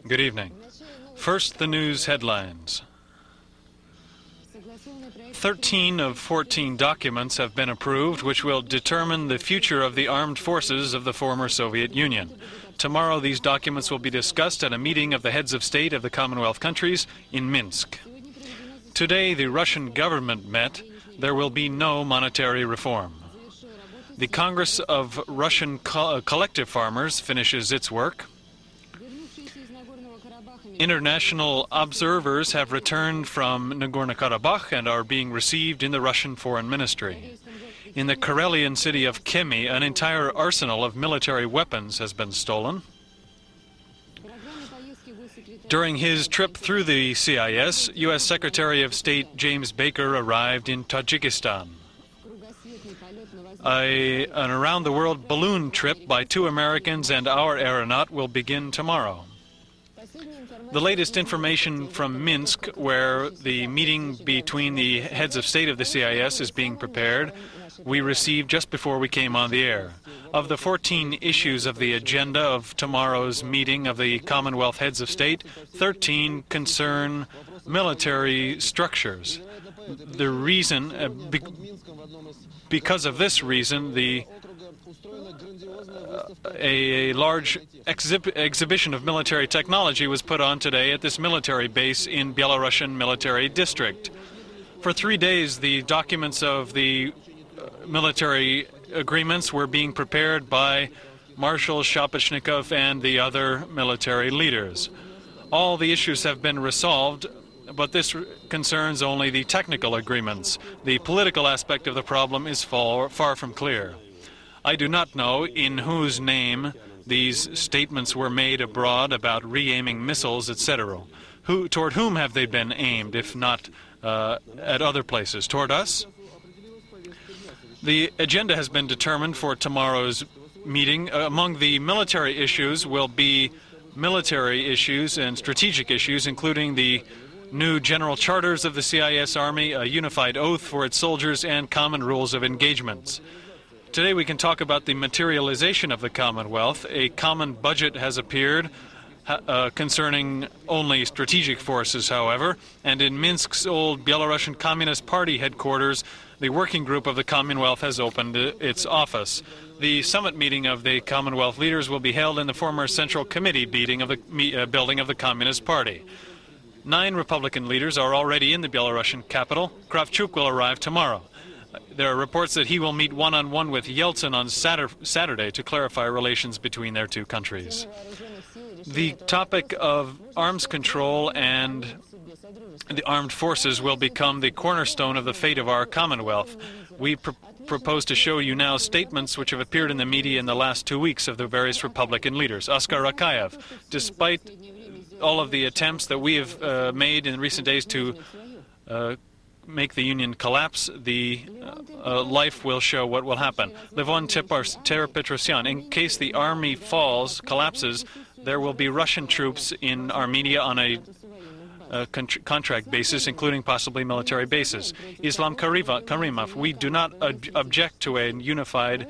Good evening. First, the news headlines. 13 of 14 documents have been approved, which will determine the future of the armed forces of the former Soviet Union. Tomorrow, these documents will be discussed at a meeting of the heads of state of the Commonwealth countries in Minsk. Today, the Russian government met. There will be no monetary reform. The Congress of Russian Collective Farmers finishes its work. International observers have returned from Nagorno-Karabakh and are being received in the Russian Foreign Ministry. In the Karelian city of Kemi, an entire arsenal of military weapons has been stolen. During his trip through the CIS, U.S. Secretary of State James Baker arrived in Tajikistan. An around-the-world balloon trip by 2 Americans and our aeronaut will begin tomorrow. The latest information from Minsk, where the meeting between the heads of state of the CIS is being prepared, we received just before we came on the air. Of the 14 issues of the agenda of tomorrow's meeting of the Commonwealth heads of state, 13 concern military structures. The reason, because of this reason, a large exhibition of military technology was put on today at this military base in Belarusian military district. For 3 days, the documents of the military agreements were being prepared by Marshal Shapachnikov and the other military leaders. All the issues have been resolved, but this concerns only the technical agreements. The political aspect of the problem is far from clear. I do not know in whose name these statements were made abroad about re-aiming missiles, etc. Toward whom have they been aimed, if not at other places? Toward us? The agenda has been determined for tomorrow's meeting. Among the military issues will be military issues and strategic issues, including the new general charters of the CIS Army, a unified oath for its soldiers, and common rules of engagements. Today we can talk about the materialization of the Commonwealth. A common budget has appeared concerning only strategic forces, however, and in Minsk's old Belarusian Communist Party headquarters, the working group of the Commonwealth has opened its office. The summit meeting of the Commonwealth leaders will be held in the former Central Committee building of the Communist Party. 9 Republican leaders are already in the Belarusian capital. Kravchuk will arrive tomorrow. There are reports that he will meet one-on-one with Yeltsin on Saturday to clarify relations between their two countries. The topic of arms control and the armed forces will become the cornerstone of the fate of our Commonwealth. We propose to show you now statements which have appeared in the media in the last 2 weeks of the various Republican leaders. Oskar Akayev, despite all of the attempts that we have made in recent days to make the Union collapse, the life will show what will happen. Levon Ter-Petrosyan, in case the army collapses, there will be Russian troops in Armenia on a contract basis, including possibly military bases. Islam Karimov, we do not object to a unified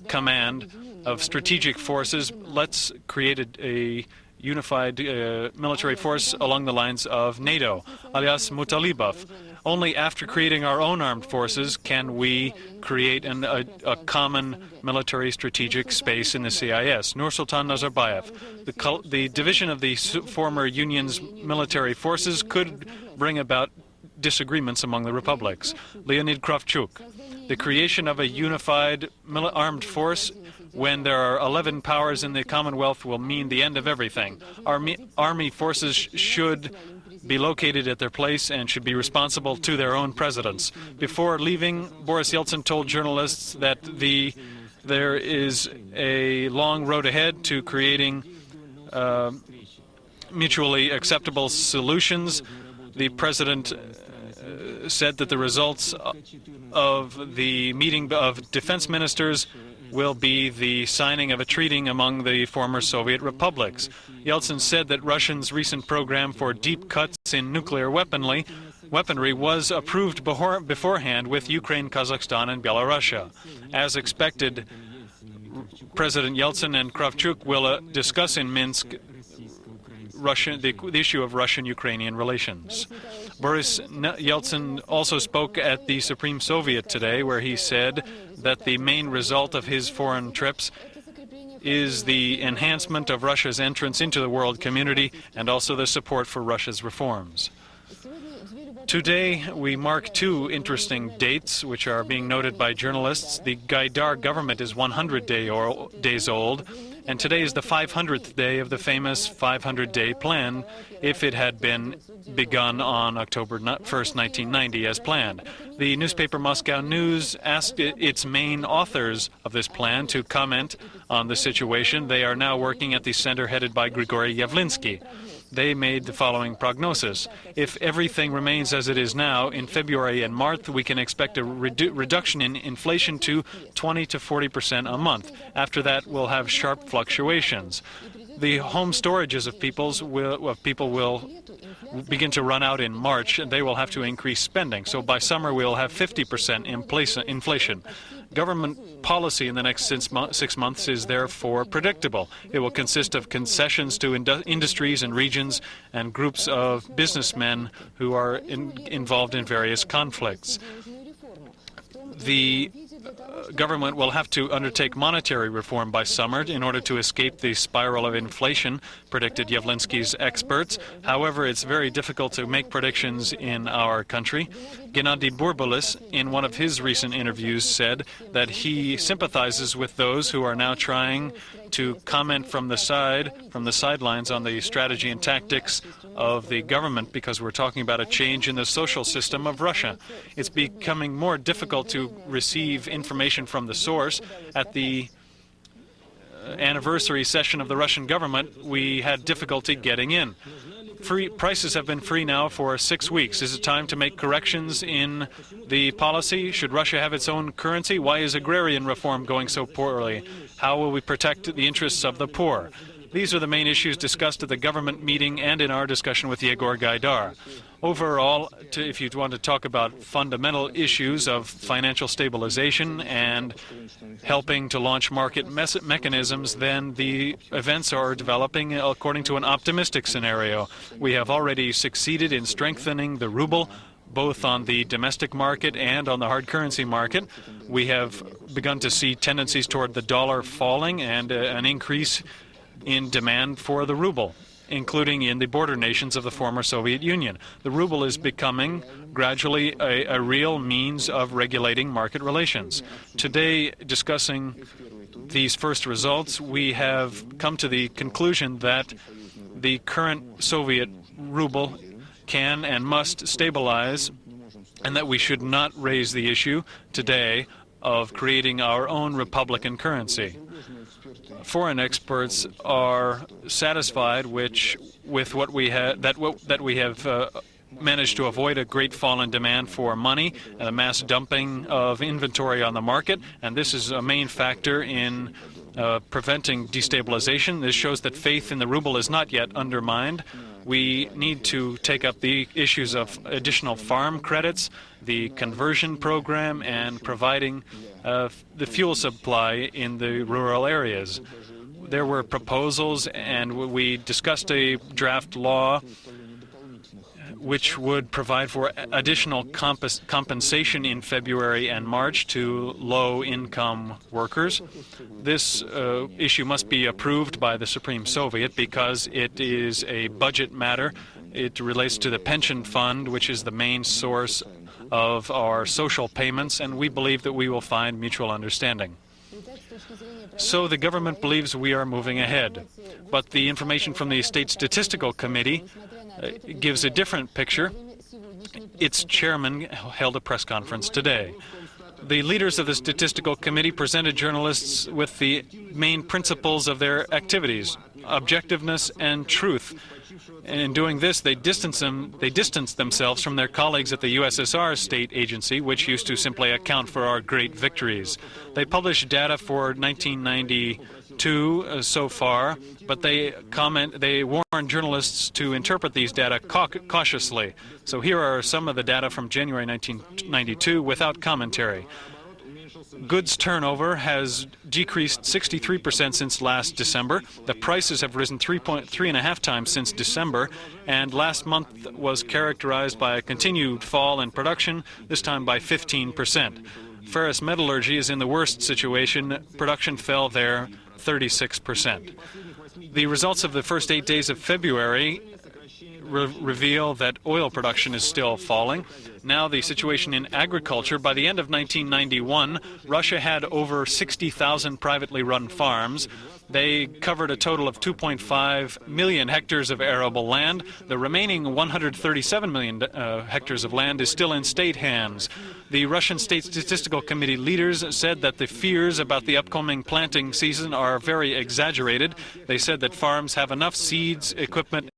command of strategic forces. Let's create a unified military force along the lines of NATO. Alias Mutalibov, only after creating our own armed forces can we create a common military strategic space in the CIS. Nursultan Nazarbayev, the division of the former Union's military forces could bring about disagreements among the republics. Leonid Kravchuk, the creation of a unified armed force when there are 11 powers in the Commonwealth will mean the end of everything. Army forces should be located at their place and should be responsible to their own presidents. Before leaving, Boris Yeltsin told journalists that there is a long road ahead to creating mutually acceptable solutions. The president said that the results of the meeting of defense ministers will be the signing of a treaty among the former Soviet republics. Yeltsin said that Russia's recent program for deep cuts in nuclear weaponry was approved beforehand with Ukraine, Kazakhstan, and Belarus. As expected, President Yeltsin and Kravchuk will discuss in Minsk the issue of Russian-Ukrainian relations. Boris Yeltsin also spoke at the Supreme Soviet today, where he said that the main result of his foreign trips is the enhancement of Russia's entrance into the world community and also the support for Russia's reforms. Today, we mark two interesting dates which are being noted by journalists. The Gaidar government is 100 days old, and today is the 500th day of the famous 500-day plan, if it had been begun on October 1st, 1990, as planned. The newspaper Moscow News asked its main authors of this plan to comment on the situation. They are now working at the center headed by Grigory Yavlinsky. They made the following prognosis. If everything remains as it is now, in February and March, we can expect a reduction in inflation to 20 to 40% a month. After that, we'll have sharp fluctuations. The home storages of people will begin to run out in March, and they will have to increase spending. So by summer, we'll have 50% inflation. Government policy in the next 6 months is therefore predictable. It will consist of concessions to industries and regions and groups of businessmen who are involved in various conflicts. The government will have to undertake monetary reform by summer in order to escape the spiral of inflation, predicted Yavlinsky's experts. However, it's very difficult to make predictions in our country. Gennady Burbulis, in one of his recent interviews, said that he sympathizes with those who are now trying to comment from the sidelines on the strategy and tactics of the government, because we're talking about a change in the social system of Russia. It's becoming more difficult to receive information from the source. At the anniversary session of the Russian government, we had difficulty getting in. Prices have been free now for 6 weeks. Is it time to make corrections in the policy? Should Russia have its own currency? Why is agrarian reform going so poorly? How will we protect the interests of the poor? These are the main issues discussed at the government meeting and in our discussion with Yegor Gaidar. Overall, if you want to talk about fundamental issues of financial stabilization and helping to launch market mechanisms, then the events are developing according to an optimistic scenario. We have already succeeded in strengthening the ruble, both on the domestic market and on the hard currency market. We have begun to see tendencies toward the dollar falling and an increase in demand for the ruble, including in the border nations of the former Soviet Union. The ruble is becoming gradually a real means of regulating market relations. Today, discussing these first results, we have come to the conclusion that the current Soviet ruble can and must stabilize, and that we should not raise the issue today of creating our own republican currency. Foreign experts are satisfied with what we have managed to avoid a great fall in demand for money and a mass dumping of inventory on the market, and this is a main factor in preventing destabilization. This shows that faith in the ruble is not yet undermined. We need to take up the issues of additional farm credits, the conversion program, and providing the fuel supply in the rural areas. There were proposals, and we discussed a draft law which would provide for additional compensation in February and March to low-income workers. This issue must be approved by the Supreme Soviet because it is a budget matter. It relates to the pension fund, which is the main source of our social payments, and we believe that we will find mutual understanding. So the government believes we are moving ahead, but the information from the State Statistical Committee gives a different picture. Its chairman held a press conference today. The leaders of the Statistical Committee presented journalists with the main principles of their activities: objectiveness and truth. And in doing this, they distanced themselves from their colleagues at the USSR state agency, which used to simply account for our great victories. They published data for 1992 so far, but they warn journalists to interpret these data cautiously. So here are some of the data from January 1992 without commentary. goods turnover has decreased 63% since last December. The prices have risen 3.5 times since December, and last month was characterized by a continued fall in production, this time by 15%. Ferrous metallurgy is in the worst situation. Production fell there 36%. The results of the first 8 days of February reveal that oil production is still falling. Now the situation in agriculture: by the end of 1991, Russia had over 60,000 privately run farms. They covered a total of 2.5 million hectares of arable land. The remaining 137 million hectares of land is still in state hands. The Russian State Statistical Committee leaders said that the fears about the upcoming planting season are very exaggerated. They said that farms have enough seeds, equipment,